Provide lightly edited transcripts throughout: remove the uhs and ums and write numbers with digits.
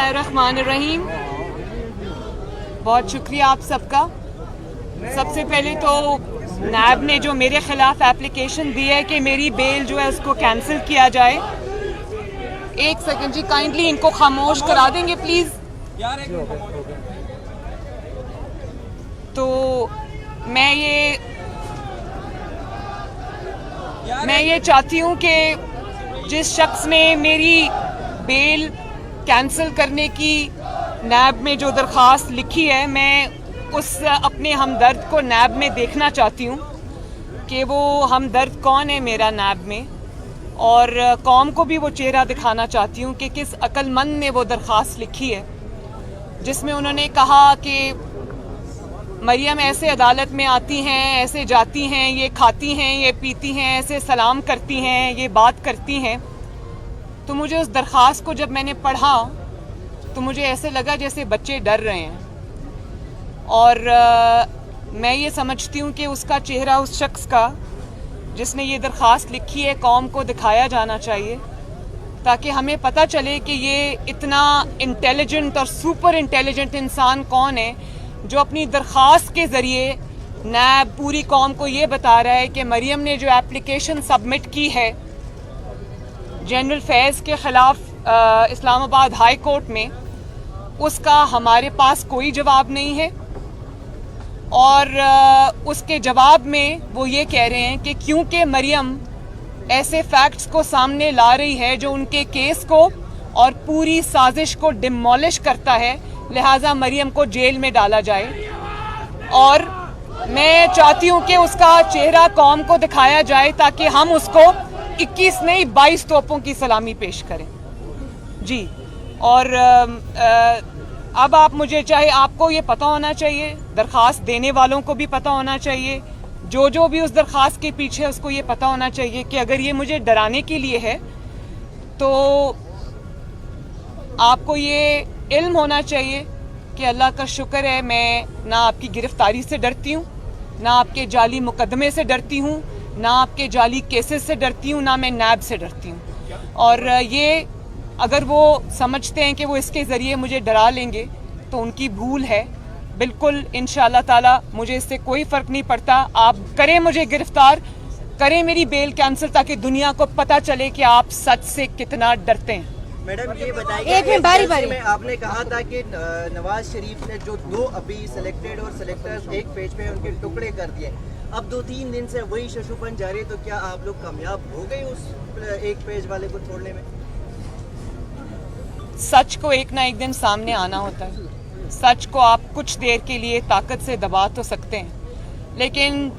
बिस्मिल्लाहिर्रहमानिर्रहीम। बहुत शुक्रिया आप सबका। सबसे पहले तो नैब ने जो मेरे ख़िलाफ़ एप्लीकेशन दी है कि मेरी बेल जो है उसको कैंसिल किया जाए। एक सेकंड जी, काइंडली इनको खामोश करा देंगे प्लीज़। तो मैं ये चाहती हूँ कि जिस शख्स ने मेरी बेल कैंसिल करने की नैब में जो दरख्वास्त लिखी है, मैं उस अपने हमदर्द को नैब में देखना चाहती हूँ कि वो हमदर्द कौन है मेरा नैब में, और कौम को भी वो चेहरा दिखाना चाहती हूँ कि किस अक्लमंद ने वो दरख्वास्त लिखी है जिसमें उन्होंने कहा कि मरियम ऐसे अदालत में आती हैं, ऐसे जाती हैं, ये खाती हैं, ये पीती हैं, ऐसे सलाम करती हैं, ये बात करती हैं। तो मुझे उस दरख्वास्त को जब मैंने पढ़ा तो मुझे ऐसे लगा जैसे बच्चे डर रहे हैं, और मैं ये समझती हूँ कि उसका चेहरा उस शख्स का जिसने ये दरख्वास्त लिखी है कौम को दिखाया जाना चाहिए, ताकि हमें पता चले कि ये इतना इंटेलिजेंट और सुपर इंटेलिजेंट इंसान कौन है जो अपनी दरख्वास्त के ज़रिए नैब पूरी कौम को ये बता रहा है कि मरियम ने जो एप्लीकेशन सबमिट की है जनरल फैज़ के ख़िलाफ़ इस्लामाबाद हाई कोर्ट में, उसका हमारे पास कोई जवाब नहीं है। और उसके जवाब में वो ये कह रहे हैं कि क्योंकि मरियम ऐसे फैक्ट्स को सामने ला रही है जो उनके केस को और पूरी साजिश को डिमोलिश करता है, लिहाजा मरियम को जेल में डाला जाए। और मैं चाहती हूँ कि उसका चेहरा कौम को दिखाया जाए ताकि हम उसको 21 नहीं 22 तोपों की सलामी पेश करें जी। और अब आप मुझे, चाहे आपको ये पता होना चाहिए, दरख्वास्त देने वालों को भी पता होना चाहिए, जो भी उस दरख्वास्त के पीछे उसको ये पता होना चाहिए कि अगर ये मुझे डराने के लिए है तो आपको ये इल्म होना चाहिए कि अल्लाह का शुक्र है मैं ना आपकी गिरफ्तारी से डरती हूँ, ना आपके जाली मुकदमे से डरती हूँ, ना आपके जाली केसेस से डरती हूँ, ना मैं नैब से डरती हूँ। और ये अगर वो समझते हैं कि वो इसके ज़रिए मुझे डरा लेंगे तो उनकी भूल है। बिल्कुल इंशाअल्लाह ताला मुझे इससे कोई फ़र्क नहीं पड़ता। आप करें मुझे गिरफ्तार, करें मेरी बेल कैंसिल, ताकि दुनिया को पता चले कि आप सच से कितना डरते हैं। मैडम ये बताइए, एक में बारी में आपने कहा था कि नवाज शरीफ ने जो 2 अभी सिलेक्टेड और सिलेक्टर्स एक पेज पे उनके टुकड़े कर दिए, अब 2-3 दिन से वही शशुपन जारी है, तो क्या आप लोग कामयाब हो गए उस एक पेज वाले को छोड़ने में? सच को एक ना एक दिन सामने आना होता है। सच को आप कुछ देर के लिए ताकत से दबा तो सकते हैं, लेकिन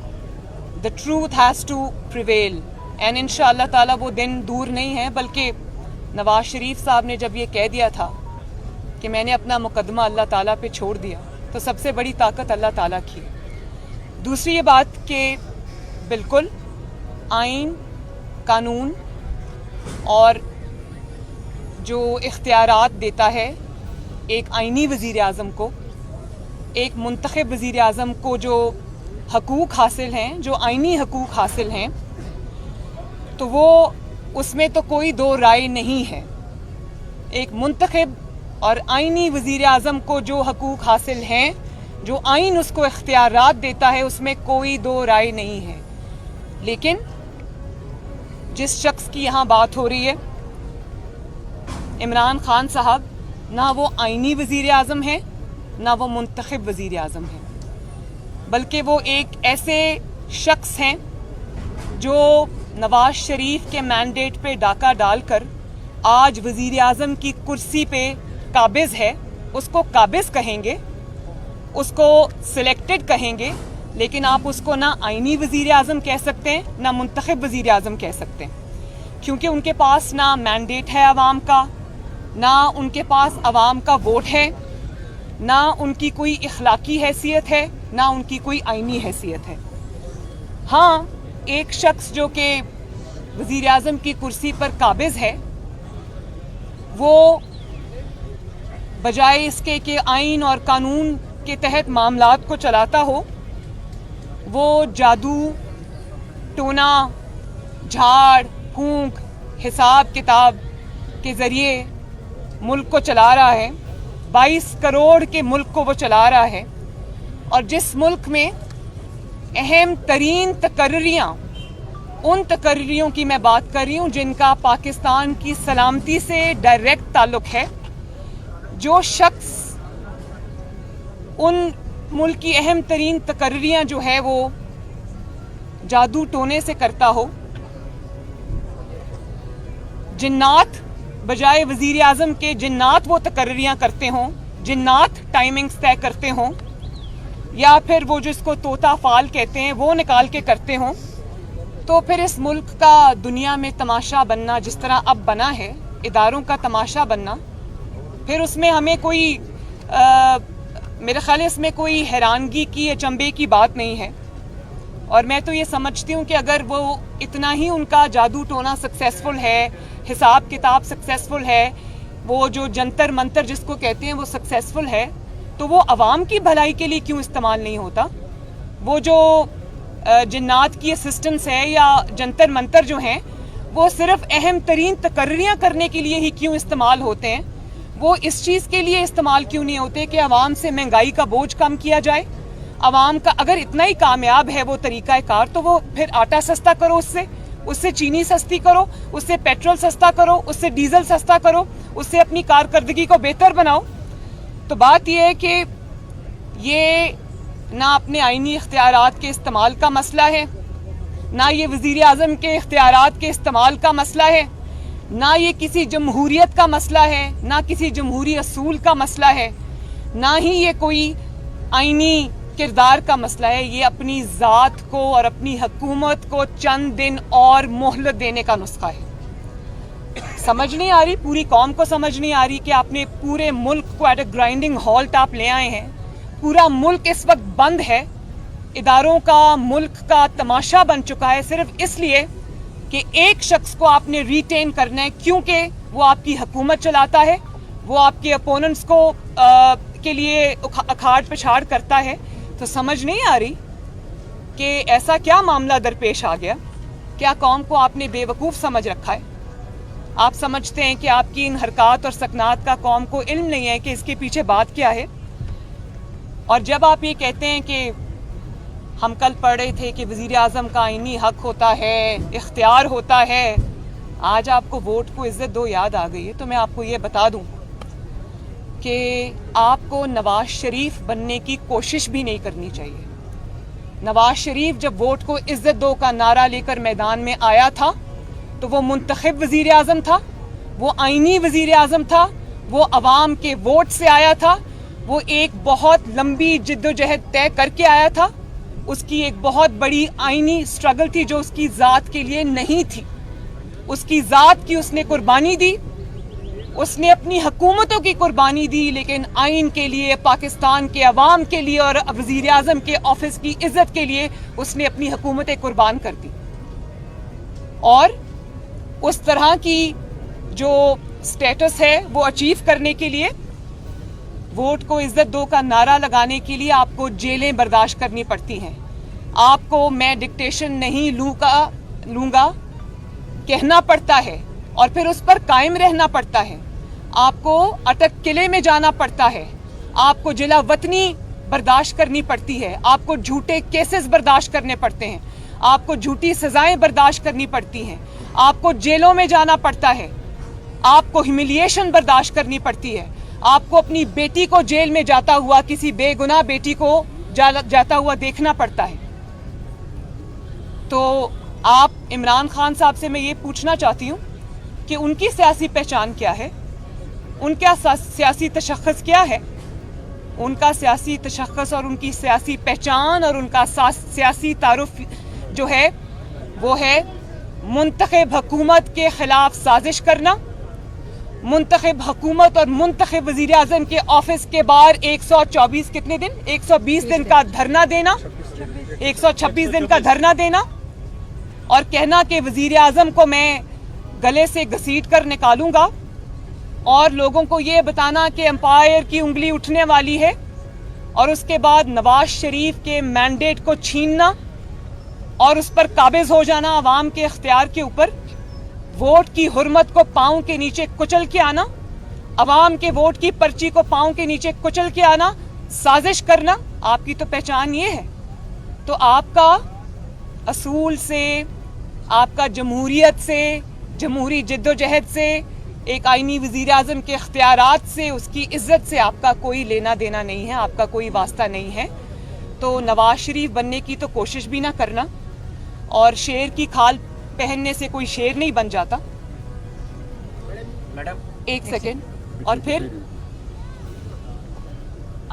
the truth has to prevail, and इंशाअल्लाह ताला वो दिन दूर नहीं है। बल्कि नवाज शरीफ साहब ने जब ये कह दिया था कि मैंने अपना मुकदमा अल्लाह ताला पे छोड़ दिया, तो सबसे बड़ी ताकत अल्लाह ताला की। दूसरी ये बात कि बिल्कुल आइन, कानून और जो इख्तियारात देता है एक आइनी वज़ीर आज़म को, एक मुंतखब वज़ीर आज़म को जो हकूक़ हासिल हैं, जो आइनी हकूक़ हासिल हैं, तो वो उसमें तो कोई दो राय नहीं है। एक मुंतखब और आइनी वज़ीर आज़म को जो हकूक़ हासिल हैं, जो आइन उसको इख्तियारात देता है, उसमें कोई दो राय नहीं है। लेकिन जिस शख्स की यहाँ बात हो रही है, इमरान खान साहब, ना वो आइनी वज़ीर आज़म है, ना वो मुंतखब वज़ीर आज़म है, बल्कि वो एक ऐसे शख्स हैं जो नवाज शरीफ के मैंडेट पे डाका डालकर आज वज़ीर आज़म की कुर्सी पे काबिज़ है। उसको काबिज़ कहेंगे, उसको सिलेक्टेड कहेंगे, लेकिन आप उसको ना आइनी वज़ीर आज़म कह सकते हैं, ना मुंतखब वज़ीर आज़म कह सकते हैं, क्योंकि उनके पास ना मैंडेट है आवाम का, ना उनके पास आवाम का वोट है, ना उनकी कोई इखलाकी हैसियत है, ना उनकी कोई आइनी हैसियत है। हाँ, एक शख्स जो कि वज़ीर आज़म की कुर्सी पर काबिज़ है, वो बजाय इसके कि आइन और कानून के तहत मामलात को चलाता हो, वो जादू, टोना, झाड़ फूंक, हिसाब किताब के ज़रिए मुल्क को चला रहा है, 22 करोड़ के मुल्क को वो चला रहा है, और जिस मुल्क में अहम तरीन तकर्रियाँ, उन तकर्रियों की मैं बात कर रही हूँ जिनका पाकिस्तान की सलामती से डायरेक्ट ताल्लुक़ है, जो शख्स उन मुल्क की अहम तरीन तकर्रियाँ जो है वो जादू टोने से करता हो, जिन्नात बजाय वज़ीर आज़म के जिन्नात वो तकर्रियाँ करते हों, जिन्नात टाइमिंग्स तय करते हों, या फिर वो जिसको तोता फाल कहते हैं वो निकाल के करते हों, तो फिर इस मुल्क का दुनिया में तमाशा बनना जिस तरह अब बना है, इदारों का तमाशा बनना, फिर उसमें हमें कोई मेरे ख्याल है इसमें कोई हैरानगी की अचंभे की बात नहीं है। और मैं तो ये समझती हूँ कि अगर वो इतना ही उनका जादू टोना सक्सेसफुल है, हिसाब किताब सक्सेसफुल है, वो जो जंतर मंतर जिसको कहते हैं वो सक्सेसफुल है, तो वो अवाम की भलाई के लिए क्यों इस्तेमाल नहीं होता? वो जो जिन्नात की असिस्टेंस है या जंतर मंतर जो हैं, वो सिर्फ अहम तरीन तकर्रियाँ करने के लिए ही क्यों इस्तेमाल होते हैं? वो इस चीज़ के लिए इस्तेमाल क्यों नहीं होते कि आवाम से महंगाई का बोझ कम किया जाए? आवाम का अगर इतना ही कामयाब है वो तरीक़ा कार, तो वो फिर आटा सस्ता करो, उससे चीनी सस्ती करो, उससे पेट्रोल सस्ता करो, उससे डीजल सस्ता करो, उससे अपनी कारकर्दगी को बेहतर बनाओ। तो बात यह है कि ये ना अपने आईनी इख्तियारात के इस्तेमाल का मसला है, ना ये वज़ीर आज़म के इख्तियारात के इस्तेमाल का मसला है, ना ये किसी जमहूरियत का मसला है, ना किसी जमहूरी असूल का मसला है, ना ही ये कोई आईनी किरदार का मसला है। ये अपनी ज़ात को और अपनी हुकूमत को चंद दिन और मोहलत देने का नुस्खा है। समझ नहीं आ रही, पूरी कौम को समझ नहीं आ रही कि आपने पूरे मुल्क को एट अ ग्राइंडिंग हॉल्ट आप ले आए हैं। पूरा मुल्क इस वक्त बंद है, इदारों का, मुल्क का तमाशा बन चुका है, सिर्फ इसलिए कि एक शख्स को आपने रिटेन करना है, क्योंकि वो आपकी हुकूमत चलाता है, वो आपके अपोनेंट्स को के लिए अखाड़ पछाड़ करता है। तो समझ नहीं आ रही कि ऐसा क्या मामला दरपेश आ गया? क्या कौम को आपने बेवकूफ़ समझ रखा है? आप समझते हैं कि आपकी इन हरकत और सकनात का कौम को इल्म नहीं है कि इसके पीछे बात क्या है। और जब आप ये कहते हैं कि हम कल पढ़ रहे थे कि वज़ीर आज़म का आईनी हक होता है, इख्तियार होता है, आज आपको वोट को इज़्ज़त दो याद आ गई है, तो मैं आपको ये बता दूं कि आपको नवाज शरीफ बनने की कोशिश भी नहीं करनी चाहिए। नवाज शरीफ जब वोट को इज़्ज़त दो का नारा लेकर मैदान में आया था, तो वो मुंतखब वज़ीर आज़म था, वो आईनी वज़ीर आज़म था, वो अवाम के वोट से आया था, वो एक बहुत लंबी जिद्दोजहद तय करके आया था, उसकी एक बहुत बड़ी आईनी स्ट्रगल थी जो उसकी ज़ात के लिए नहीं थी, उसकी ज़ात की उसने कुर्बानी दी, उसने अपनी हुकूमतों की कुर्बानी दी, लेकिन आइन के लिए, पाकिस्तान के अवाम के लिए और वज़ीर आज़म के ऑफिस की इज़्ज़त के लिए उसने अपनी हुकूमतें कुर्बान कर दी। और उस तरह की जो स्टेटस है वो अचीव करने के लिए, वोट को इज़्ज़त दो का नारा लगाने के लिए आपको जेलें बर्दाश्त करनी पड़ती हैं। आपको मैं डिक्टेशन नहीं लूँगा कहना पड़ता है और फिर उस पर कायम रहना पड़ता है। आपको अटक किले में जाना पड़ता है, आपको जिला वतनी बर्दाश्त करनी पड़ती है, आपको झूठे केसेस बर्दाश्त करने पड़ते हैं, आपको झूठी सजाएं बर्दाश्त करनी पड़ती हैं, आपको जेलों में जाना पड़ता है, आपको ह्यूमिलिएशन बर्दाश्त करनी पड़ती है, आपको अपनी बेटी को जेल में जाता हुआ, किसी बेगुनाह बेटी को जाता हुआ देखना पड़ता है। तो आप इमरान खान साहब से मैं ये पूछना चाहती हूँ कि उनकी सियासी पहचान क्या है, उनका सियासी तशख़्ख़ुस क्या है? उनका सियासी तशख़्ख़ुस और उनकी सियासी पहचान और उनका सियासी तारुफ जो है वो है मुंतखब हुकूमत के ख़िलाफ़ साजिश करना, मुंतखब हुकूमत और मुंतखब वज़ीर आज़म के ऑफिस के बाहर 124 कितने दिन 120 दिन का धरना देना, 126 दिन का धरना देना और कहना कि वज़ीर आज़म को मैं गले से घसीट कर निकालूंगा, और लोगों को ये बताना कि एम्पायर की उंगली उठने वाली है, और उसके बाद नवाज शरीफ के मैंडेट को छीनना और उस पर काबिज हो जाना अवाम के इख्तियार के ऊपर, वोट की हुर्मत को पाँव के नीचे कुचल के आना, عوام کے ووٹ کی پرچی کو پاؤں کے نیچے کچل کے آنا, سازش کرنا آپ کی تو پہچان یہ ہے. تو آپ کا اصول سے, آپ کا جمہوریت سے, جمہوری جد و جہد سے, ایک آئینی وزیر اعظم کے اختیارات سے, اس کی عزت سے آپ کا کوئی لینا دینا نہیں ہے, آپ کا کوئی واسطہ نہیں ہے. تو نواز شریف بننے کی تو کوشش بھی نہ کرنا, اور شیر کی کھال پہننے سے کوئی شیر نہیں بن جاتا. میڈم ایک سیکنڈ, اور پھر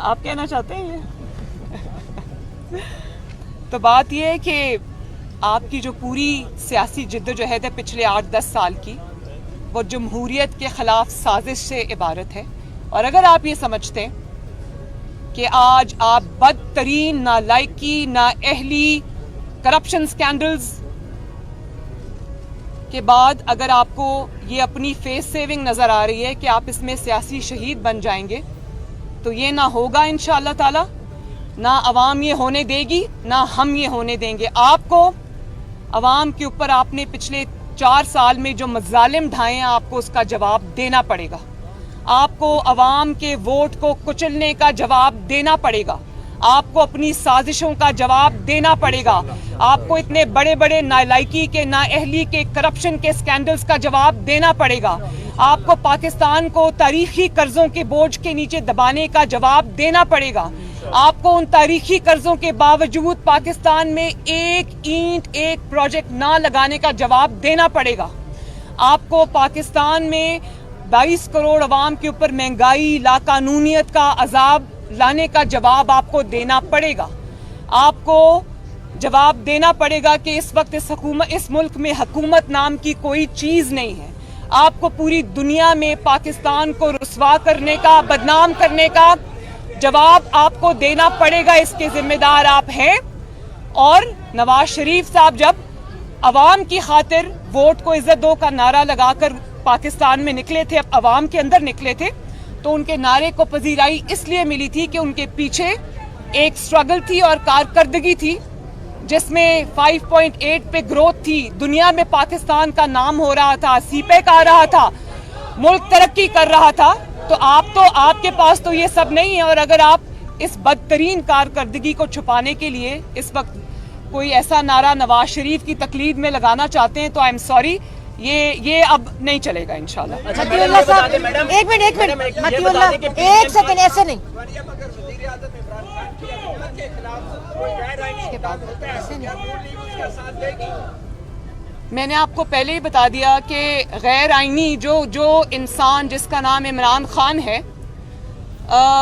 آپ کہنا چاہتے ہیں تو بات یہ ہے کہ آپ کی جو پوری سیاسی جد و جہد ہے پچھلے 8-10 سال کی, وہ جمہوریت کے خلاف سازش سے عبارت ہے. اور اگر آپ یہ سمجھتے ہیں کہ آج آپ بدترین نالائکی, نااہلی, کرپشن سکینڈلز کے بعد اگر آپ کو یہ اپنی فیس سیونگ نظر آ رہی ہے کہ آپ اس میں سیاسی شہید بن جائیں گے, تو یہ نہ ہوگا انشاءاللہ تعالی. نہ عوام یہ ہونے دے گی, نہ ہم یہ ہونے دیں گے. آپ کو عوام کے اوپر آپ نے پچھلے 4 سال میں جو مظالم ڈھائے ہیں, آپ کو اس کا جواب دینا پڑے گا. آپ کو عوام کے ووٹ کو کچلنے کا جواب دینا پڑے گا. آپ کو اپنی سازشوں کا جواب دینا پڑے گا. آپ کو اتنے بڑے بڑے نالائکی کے, نااہلی کے, کرپشن کے سکینڈلز کا جواب دینا پڑے گا. آپ کو پاکستان کو تاریخی قرضوں کے بوجھ کے نیچے دبانے کا جواب دینا پڑے گا. آپ کو ان تاریخی قرضوں کے باوجود پاکستان میں ایک اینٹ, ایک پروجیکٹ نہ لگانے کا جواب دینا پڑے گا. آپ کو پاکستان میں 22 کروڑ عوام کے اوپر مہنگائی, لاقانونیت کا عذاب لانے کا جواب آپ کو دینا پڑے گا. آپ کو جواب دینا پڑے گا کہ اس وقت اس ملک میں حکومت نام کی کوئی چیز نہیں ہے. آپ کو پوری دنیا میں پاکستان کو رسوا کرنے کا, بدنام کرنے کا جواب آپ کو دینا پڑے گا. اس کے ذمہ دار آپ ہیں. اور نواز شریف صاحب جب عوام کی خاطر ووٹ کو عزت دو کا نعرہ لگا کر پاکستان میں نکلے تھے, اب عوام کے اندر نکلے تھے, تو ان کے نعرے کو پذیرائی اس لیے ملی تھی کہ ان کے پیچھے ایک سٹرگل تھی اور کارکردگی تھی جس میں 5.8 پہ گروتھ تھی. دنیا میں پاکستان کا نام ہو رہا تھا, سی پیک آ رہا تھا, ملک ترقی کر رہا تھا. تو آپ کے پاس تو یہ سب نہیں ہے. اور اگر آپ اس بدترین کارکردگی کو چھپانے کے لیے اس وقت کوئی ایسا نعرہ نواز شریف کی تقلید میں لگانا چاہتے ہیں تو آئی ایم سوری, یہ اب نہیں چلے گا انشاءاللہ. متی اللہ صاحب ایک منٹ متی اللہ ایک سیکنڈ, ایسے نہیں. میں نے آپ کو پہلے ہی بتا دیا کہ غیر آئینی جو انسان جس کا نام عمران خان ہے,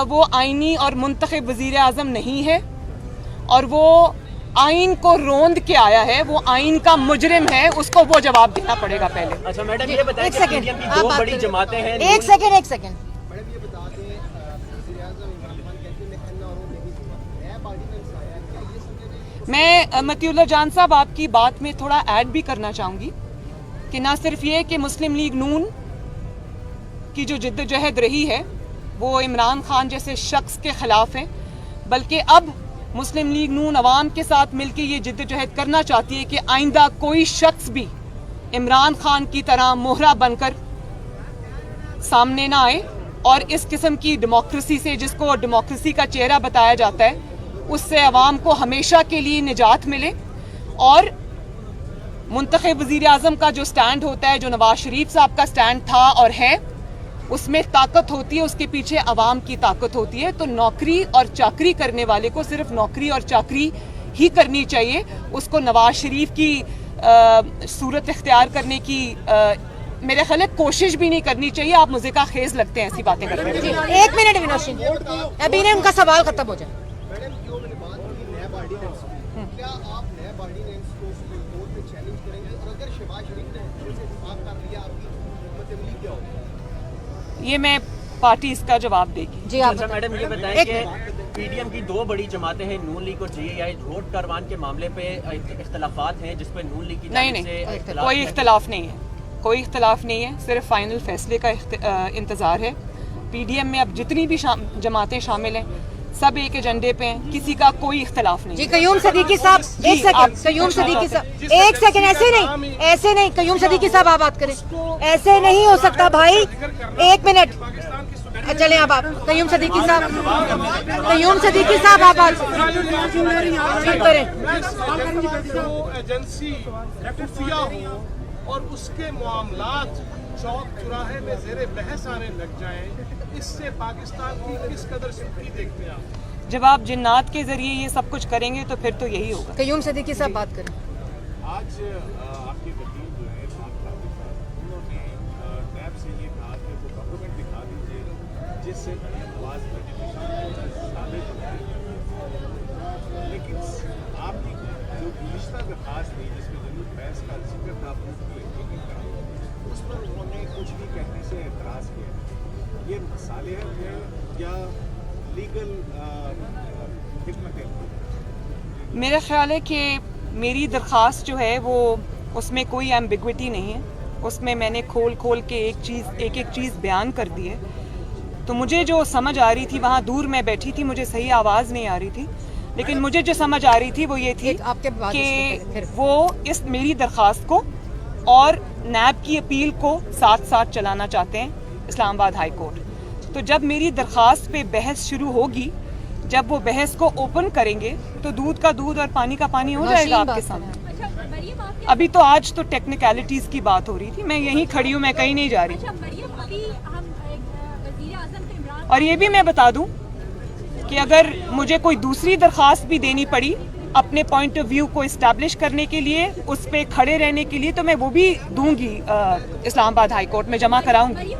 وہ آئینی اور منتخب وزیر اعظم نہیں ہے, اور وہ آئین کو روند کے آیا ہے, وہ آئین کا مجرم ہے, اس کو وہ جواب دینا پڑے گا پہلے. اچھا میڈم یہ بتائیں کہ پی ڈی ایم کی 2 بڑی جماعتیں ہیں. ایک سیکنڈ میڈم یہ بتا دیں وزیر اعظم عمران خان کہتے ہیں نہ اور نہیں ہوا, نیا پارٹی میں آیا ہے, کیا یہ سمجھے میں متی اللہ جان صاحب آپ کی بات میں تھوڑا ایڈ بھی کرنا چاہوں گی کہ نہ صرف یہ کہ مسلم لیگ نون کی جو جد و جہد رہی ہے وہ عمران خان جیسے شخص کے خلاف ہے, بلکہ اب مسلم لیگ نون عوام کے ساتھ مل کے یہ جد و جہد کرنا چاہتی ہے کہ آئندہ کوئی شخص بھی عمران خان کی طرح مہرہ بن کر سامنے نہ آئے, اور اس قسم کی ڈیموکریسی سے, جس کو ڈیموکریسی کا چہرہ بتایا جاتا ہے, اس سے عوام کو ہمیشہ کے لیے نجات ملے. اور منتخب وزیر اعظم کا جو سٹینڈ ہوتا ہے, جو نواز شریف صاحب کا سٹینڈ تھا اور ہے, اس میں طاقت ہوتی ہے, اس کے پیچھے عوام کی طاقت ہوتی ہے. تو نوکری اور چاکری کرنے والے کو صرف نوکری اور چاکری ہی کرنی چاہیے, اس کو نواز شریف کی صورت اختیار کرنے کی میرے خیال ہے کوشش بھی نہیں کرنی چاہیے. آپ مزے کا خیز لگتے ہیں ایسی باتیں کرتے ہیں. ایک منٹ ونوشی, ابھی نے ان کا سوال ختم ہو جائے. میڈم جو میں نے بات کی نیا آرڈیننس, کیا آپ نیا آرڈیننس کو سپریم کورٹ میں چیلنج کریں گے, اور اگر شہباز شریف نے اسے اتفاق کر لیا آپ کی حکومت عملی کیا ہوگی؟ یہ میں پارٹی اس کا جواب دے گی. جی آپ اچھا میڈم یہ بتائیں کہ پی ڈی ایم کی 2 بڑی جماعتیں ہیں, نون لیگ اور جے اے آئی, ووٹ کروان کے معاملے پہ اختلافات ہیں جس پہ نون لیگ کی جانب سے کوئی اختلاف نہیں ہے, کوئی اختلاف نہیں ہے, صرف فائنل فیصلے کا انتظار ہے. پی ڈی ایم میں اب جتنی بھی جماعتیں شامل ہیں सब एक एजेंडे पे हैं, किसी का कोई इख्तलाफ नहीं। जी कयूम सदीकी साहब, एक सेकंड, कयूम सदीकी साहब, एक सेकंड, ऐसे नहीं कयूम सदीकी साहब आप बात करें, ऐसे नहीं हो सकता भाई, एक मिनट, चले आप कयूम सदीकी साहब, आप बात करें। एजेंसी खुफिया हो और उसके मामलात चौक चौराहे में ज़ेरे बहस आने लग जाएं, इससे पाकिस्तान की किस कदर सुखी देखते हैं आप? जब आप जिन्नात के जरिए ये सब कुछ करेंगे तो फिर तो यही होगा। कयूम सदीकी साहब बात करें। आज आपके वकील जो है उन्होंने नैब से ये कहा कि वो डॉक्यूमेंट दिखा दीजिए जिससे नवाज साबित होता है, लेकिन आपकी जो गुज़िश्ता दरखास्त थी जिसमें जरूर बहस का जिक्र था उस पर उन्होंने कुछ भी कहने से एतराज़ किया। ये मसाले हैं या लीगल हिकमत? मेरा ख्याल है कि मेरी दरख्वास्त जो है वो उसमें कोई एम्बिग्विटी नहीं है, उसमें मैंने खोल के एक एक चीज़ बयान कर दी है। तो मुझे जो समझ आ रही थी, वहाँ दूर मैं बैठी थी, मुझे सही आवाज़ नहीं आ रही थी, लेकिन मुझे जो समझ आ रही थी वो ये थी कि वो इस मेरी दरख्वास्त को और नैब की अपील को साथ साथ चलाना चाहते हैं इस्लामाबाद हाई कोर्ट। तो जब मेरी दरख्वास्त पे बहस शुरू होगी, जब वो बहस को ओपन करेंगे तो दूध का दूध और पानी का पानी हो जाएगा आपके सामने। अभी तो आज तो टेक्निकलिटीज़ की बात हो रही थी, मैं यहीं खड़ी हूँ, मैं कहीं नहीं जा रही। और ये भी मैं बता दूँ कि अगर मुझे कोई दूसरी दरख्वास्त भी देनी पड़ी अपने पॉइंट ऑफ व्यू को इस्टेब्लिश करने के लिए, उस पे खड़े रहने के लिए, तो मैं वो भी दूंगी इस्लामाबाद हाई कोर्ट में जमा कराऊंगी।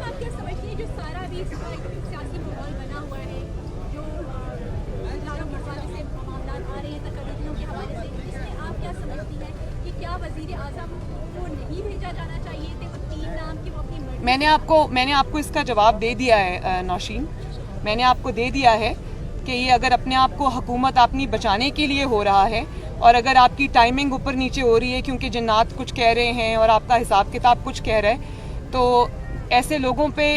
मैंने आपको इसका जवाब दे दिया है नौशीन, मैंने आपको दे दिया है कि ये अगर अपने आप को हुकूमत अपनी बचाने के लिए हो रहा है और अगर आपकी टाइमिंग ऊपर नीचे हो रही है क्योंकि जिन्नात कुछ कह रहे हैं और आपका हिसाब किताब कुछ कह रहा है, तो ऐसे लोगों पे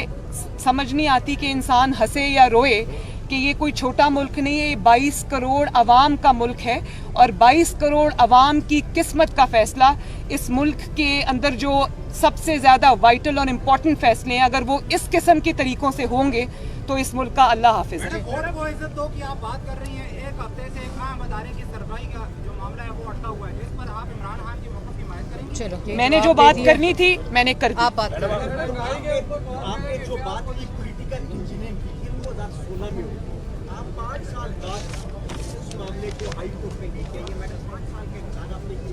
समझ नहीं आती कि इंसान हंसे या रोए कि ये कोई छोटा मुल्क नहीं है, ये 22 करोड़ अवाम का मुल्क है और 22 करोड़ अवाम की किस्मत का फ़ैसला, इस मुल्क के अंदर जो सबसे ज़्यादा वाइटल और इम्पॉर्टेंट फ़ैसले हैं, अगर वो इस किस्म के तरीक़ों से होंगे तो इस मुल्क का अल्लाह हाफिज़ है। वो इज्जत दो कि आप बात कर रही हैं, एक हफ्ते से इमाम अदारे की सरबराही का जो मामला है वो अटका हुआ है, इस पर आप इमरान खान की मौक़िफ़ की हिमायत करेंगे? चलो, मैंने जो बात करनी थी मैंने कर दी। आप बात करें। आपने जो बात की पॉलिटिकल इंजीनियरिंग की थी 2016 में हुई, आप 5 साल बाद इस मामले को हाई कोर्ट में लेके आइए। मैडम 5 साल के बाद आपने की,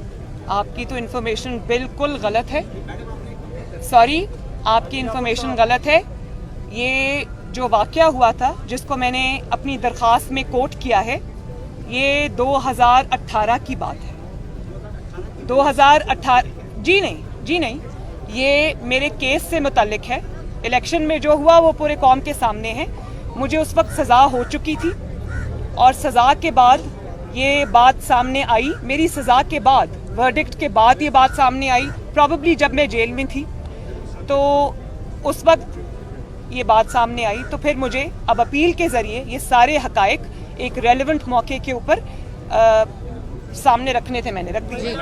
आपकी तो इन्फॉर्मेशन बिल्कुल गलत है, सॉरी, आपकी इन्फॉर्मेशन गलत है। ये जो वाक़या हुआ था जिसको मैंने अपनी दरख्वास्त में कोट किया है, ये 2018 की बात है। 2018 जी नहीं, ये मेरे केस से मुतल्लिक है। इलेक्शन में जो हुआ वो पूरे कौम के सामने है। मुझे उस वक्त सज़ा हो चुकी थी और सज़ा के बाद ये बात सामने आई, मेरी सज़ा के बाद, वर्डिक्ट के बाद ये बात सामने आई, प्रॉबेबली जब मैं जेल में थी, तो उस वक्त ये बात सामने आई। तो फिर मुझे अब अपील के ज़रिए ये सारे हक़ाइक़ एक रेलेवेंट मौके के ऊपर सामने रखने थे, मैंने रख दिए।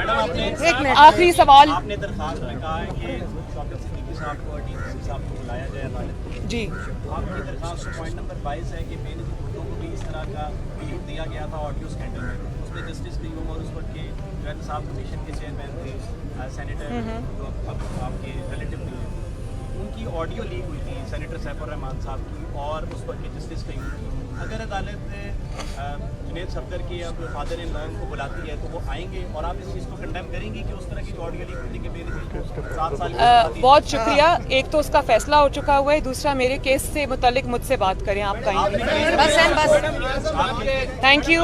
आखिरी सवाल, आपने दरखास्त में कहा है कि शौकत सिद्दीकी साहब को और डीसी साहब को बुलाया जाए अदालत। जी, आपकी दरखास्त पॉइंट नंबर 22 है कि बेनज़ीर भुट्टो को भी इस तरह का क्लिप दिया गया था ऑडियो स्कैंडल में, उसमें जस्टिस कयूम और उस वक्त के जो है साहब कमीशन के चेयरमैन थे सेनेटर जो अब आपके रिलेटिव थे, उनकी ऑडियो लीक हुई थी सेनेटर सैफुर रहमान साहब की और उस वक्त के जस्टिस कयूम की। अगर अदालत जुनैद सफदर के अब फादर इन लॉ को बुलाती है तो वो आएंगे और आप इस चीज़ को कंडेम करेंगी कि उस तरह की ऑडियो लीक होने के बेनज़ीर को 7 साल बहुत शुक्रिया। एक तो उसका फैसला हो चुका हुआ है, दूसरा मेरे केस से मुतल्लिक मुझसे बात करें आप कहीं। बस। Thank you.